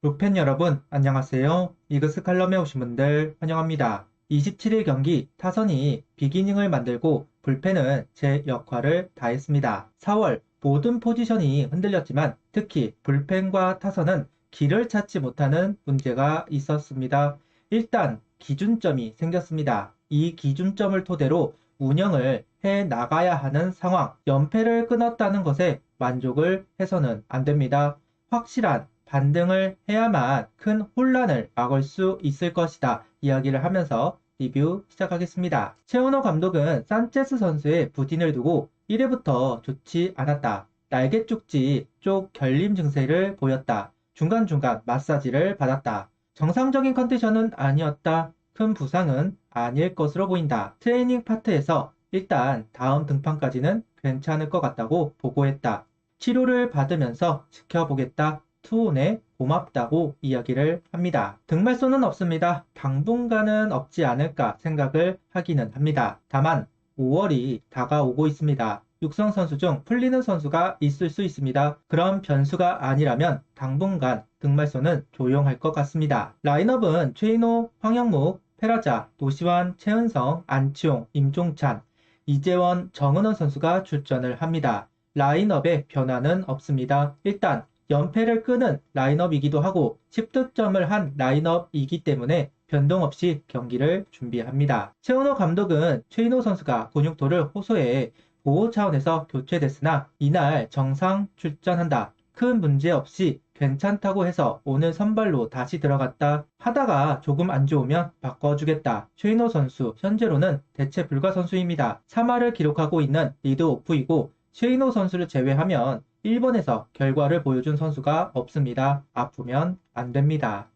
루펜 여러분, 안녕하세요. 이그스 칼럼에 오신 분들 환영합니다. 27일 경기 타선이 비기닝을 만들고 불펜은 제 역할을 다했습니다. 4월 모든 포지션이 흔들렸지만 특히 불펜과 타선은 길을 찾지 못하는 문제가 있었습니다. 일단 기준점이 생겼습니다. 이 기준점을 토대로 운영을 해 나가야 하는 상황, 연패를 끊었다는 것에 만족을 해서는 안 됩니다. 확실한 반등을 해야만 큰 혼란을 막을 수 있을 것이다 이야기를 하면서 리뷰 시작하겠습니다. 최은호 감독은 산체스 선수의 부진을 두고 1회부터 좋지 않았다. 날개 쪽지 쪽 결림 증세를 보였다. 중간중간 마사지를 받았다. 정상적인 컨디션은 아니었다. 큰 부상은 아닐 것으로 보인다. 트레이닝 파트에서 일단 다음 등판까지는 괜찮을 것 같다고 보고했다. 치료를 받으면서 지켜보겠다. 투혼에 고맙다고 이야기를 합니다. 등말소는 없습니다. 당분간은 없지 않을까 생각을 하기는 합니다. 다만 5월이 다가오고 있습니다. 육성 선수 중 풀리는 선수가 있을 수 있습니다. 그런 변수가 아니라면 당분간 등말소는 조용할 것 같습니다. 라인업은 최인호, 황영묵, 페라자, 노시환, 최은성, 안치홍, 임종찬, 이재원, 정은원 선수가 출전을 합니다. 라인업에 변화는 없습니다. 일단 연패를 끄는 라인업이기도 하고 10득점을 한 라인업이기 때문에 변동 없이 경기를 준비합니다. 최은호 감독은 최인호 선수가 근육토를 호소해 보호 차원에서 교체됐으나 이날 정상 출전한다. 큰 문제 없이 괜찮다고 해서 오늘 선발로 다시 들어갔다 하다가 조금 안 좋으면 바꿔주겠다. 최인호 선수 현재로는 대체 불가 선수입니다. 3할을 기록하고 있는 리드오프이고 최인호 선수를 제외하면 1번에서 결과를 보여준 선수가 없습니다. 아프면 안 됩니다.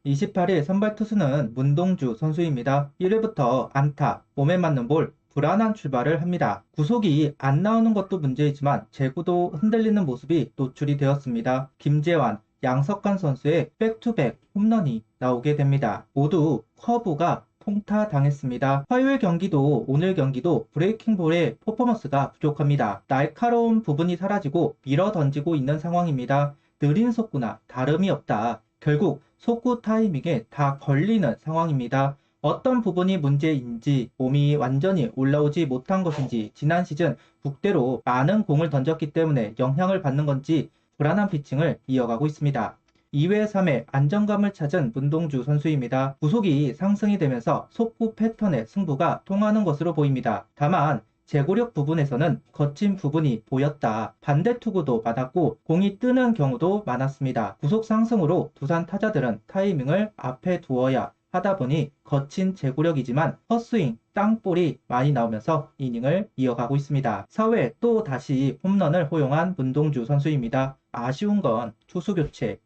28일 선발 투수는 문동주 선수입니다. 1회부터 안타, 몸에 맞는 볼, 불안한 출발을 합니다. 구속이 안 나오는 것도 문제이지만 제구도 흔들리는 모습이 노출이 되었습니다. 김재환, 양석환 선수의 백투백 홈런이 나오게 됩니다. 모두 커브가 통타당했습니다. 화요일 경기도 오늘 경기도 브레이킹볼의 퍼포먼스가 부족합니다. 날카로운 부분이 사라지고 밀어 던지고 있는 상황입니다. 느린 속구나 다름이 없다. 결국 속구 타이밍에 다 걸리는 상황입니다. 어떤 부분이 문제인지 몸이 완전히 올라오지 못한 것인지 지난 시즌 북대로 많은 공을 던졌기 때문에 영향을 받는 건지 불안한 피칭을 이어가고 있습니다. 2회, 3회 안정감을 찾은 문동주 선수입니다. 구속이 상승이 되면서 속구 패턴의 승부가 통하는 것으로 보입니다. 다만 제구력 부분에서는 거친 부분이 보였다. 반대 투구도 많았고 공이 뜨는 경우도 많았습니다. 구속 상승으로 두산 타자들은 타이밍을 앞에 두어야 하다 보니 거친 제구력이지만 헛스윙, 땅볼이 많이 나오면서 이닝을 이어가고 있습니다. 4회 또 다시 홈런을 허용한 문동주 선수입니다. 아쉬운 건 투수 교체.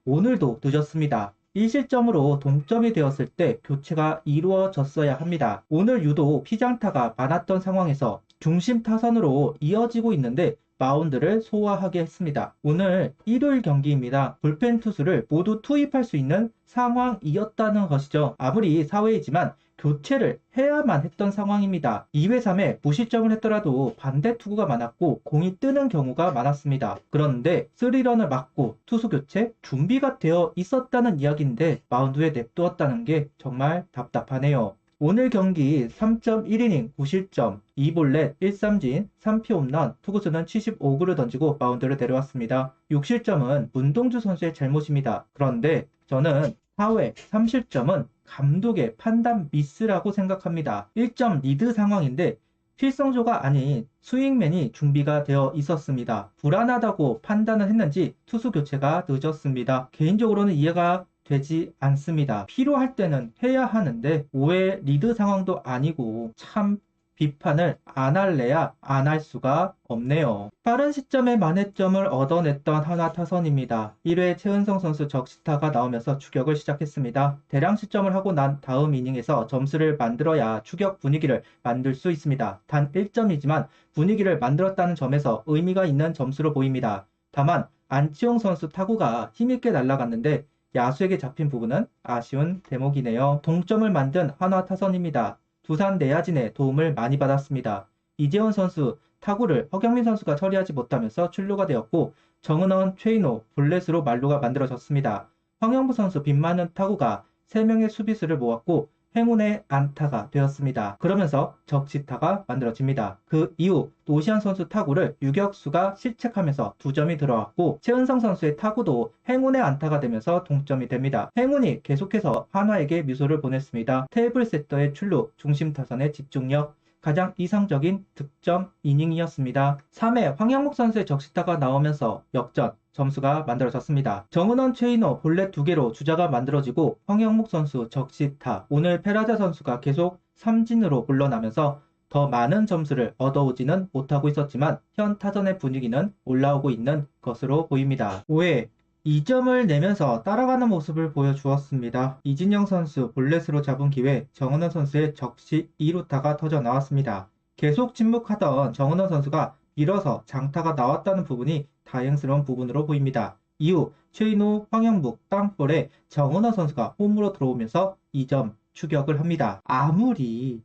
오늘도 늦었습니다. 1실점으로 동점이 되었을 때 교체가 이루어졌어야 합니다. 오늘 유독 피장타가 많았던 상황에서 중심 타선으로 이어지고 있는데 마운드를 소화하게 했습니다. 오늘 일요일 경기입니다. 불펜 투수를 모두 투입할 수 있는 상황이었다는 것이죠. 아무리 사회이지만 교체를 해야만 했던 상황입니다. 2회, 3회 무실점을 했더라도 반대 투구가 많았고 공이 뜨는 경우가 많았습니다. 그런데 3런을 맞고 투수 교체 준비가 되어 있었다는 이야기인데 마운드에 냅두었다는 게 정말 답답하네요. 오늘 경기 3.1이닝 9실점 2볼넷 1삼진 3피 홈런 투구수는 75구를 던지고 마운드를 내려왔습니다. 6실점은 문동주 선수의 잘못입니다. 그런데 저는 4회 3실점은 감독의 판단 미스라고 생각합니다. 1점 리드 상황인데 필성조가 아닌 스윙맨이 준비가 되어 있었습니다. 불안하다고 판단을 했는지 투수 교체가 늦었습니다. 개인적으로는 이해가 되지 않습니다. 필요할 때는 해야 하는데 5회 리드 상황도 아니고 참 비판을 안 할래야 안 할 수가 없네요. 빠른 시점에 만회점을 얻어냈던 하나 타선입니다. 1회 최은성 선수 적시타가 나오면서 추격을 시작했습니다. 대량 실점을 하고 난 다음 이닝에서 점수를 만들어야 추격 분위기를 만들 수 있습니다. 단 1점이지만 분위기를 만들었다는 점에서 의미가 있는 점수로 보입니다. 다만 안치홍 선수 타구가 힘있게 날아갔는데 야수에게 잡힌 부분은 아쉬운 대목이네요. 동점을 만든 한화 타선입니다. 두산 내야진의 도움을 많이 받았습니다. 이재원 선수 타구를 허경민 선수가 처리하지 못하면서 출루가 되었고 정은원, 최인호, 볼넷으로 만루가 만들어졌습니다. 황영부 선수 빗 맞는 타구가 3명의 수비수를 모았고 행운의 안타가 되었습니다. 그러면서 적시타가 만들어집니다. 그 이후 노시안 선수 타구를 유격수가 실책하면서 2점이 들어왔고 최은성 선수의 타구도 행운의 안타가 되면서 동점이 됩니다. 행운이 계속해서 한화에게 미소를 보냈습니다. 테이블 세터의 출루, 중심 타선의 집중력, 가장 이상적인 득점 이닝이었습니다. 3회 황영목 선수의 적시타가 나오면서 역전, 점수가 만들어졌습니다. 정은원, 최인호, 볼넷 2개로 주자가 만들어지고 황영목 선수 적시타, 오늘 페라자 선수가 계속 삼진으로 물러나면서 더 많은 점수를 얻어오지는 못하고 있었지만 현 타선의 분위기는 올라오고 있는 것으로 보입니다. 5회 2점을 내면서 따라가는 모습을 보여주었습니다. 이진영 선수 볼넷으로 잡은 기회 정은원 선수의 적시 2루타가 터져 나왔습니다. 계속 침묵하던 정은원 선수가 밀어서 장타가 나왔다는 부분이 다행스러운 부분으로 보입니다. 이후 최인호, 황영묵, 땅볼에 정은원 선수가 홈으로 들어오면서 2점 추격을 합니다. 아무리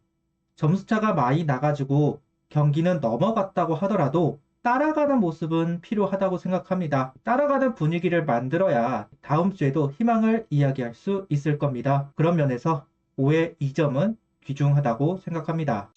점수차가 많이 나가지고 경기는 넘어갔다고 하더라도 따라가는 모습은 필요하다고 생각합니다. 따라가는 분위기를 만들어야 다음 주에도 희망을 이야기할 수 있을 겁니다. 그런 면에서 5회 2점은 귀중하다고 생각합니다.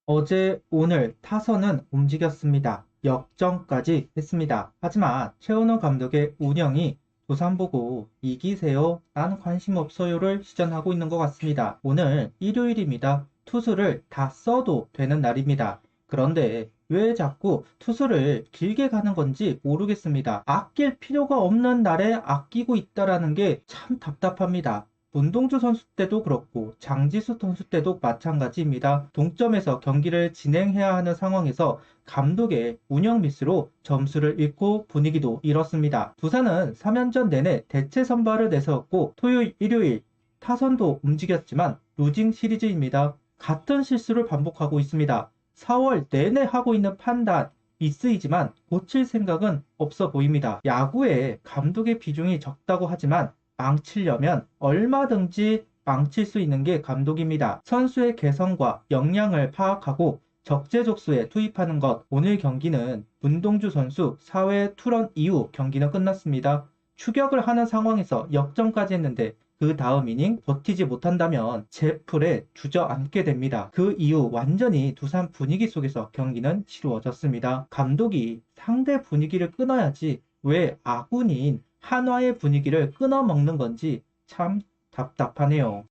어제 오늘 타선은 움직였습니다. 역전까지 했습니다. 하지만 최은호 감독의 운영이 두산 보고 이기세요? 난 관심 없어요를 시전하고 있는 것 같습니다. 오늘 일요일입니다. 투수를 다 써도 되는 날입니다. 그런데 왜 자꾸 투수를 길게 가는 건지 모르겠습니다. 아낄 필요가 없는 날에 아끼고 있다라는 게 참 답답합니다. 문동주 선수 때도 그렇고 장지수 선수 때도 마찬가지입니다. 동점에서 경기를 진행해야 하는 상황에서 감독의 운영 미스로 점수를 잃고 분위기도 잃었습니다. 두산은 3연전 내내 대체 선발을 내세웠고 토요일, 일요일 타선도 움직였지만 루징 시리즈입니다. 같은 실수를 반복하고 있습니다. 4월 내내 하고 있는 판단 미스이지만 고칠 생각은 없어 보입니다. 야구에 감독의 비중이 적다고 하지만 망치려면 얼마든지 망칠 수 있는 게 감독입니다. 선수의 개성과 역량을 파악하고 적재적소에 투입하는 것. 오늘 경기는 문동주 선수 4회 투런 이후 경기는 끝났습니다. 추격을 하는 상황에서 역전까지 했는데 그 다음 이닝 버티지 못한다면 제풀에 주저앉게 됩니다. 그 이후 완전히 두산 분위기 속에서 경기는 치루어졌습니다. 감독이 상대 분위기를 끊어야지 왜 아군인 한화의 분위기를 끊어먹는 건지 참 답답하네요.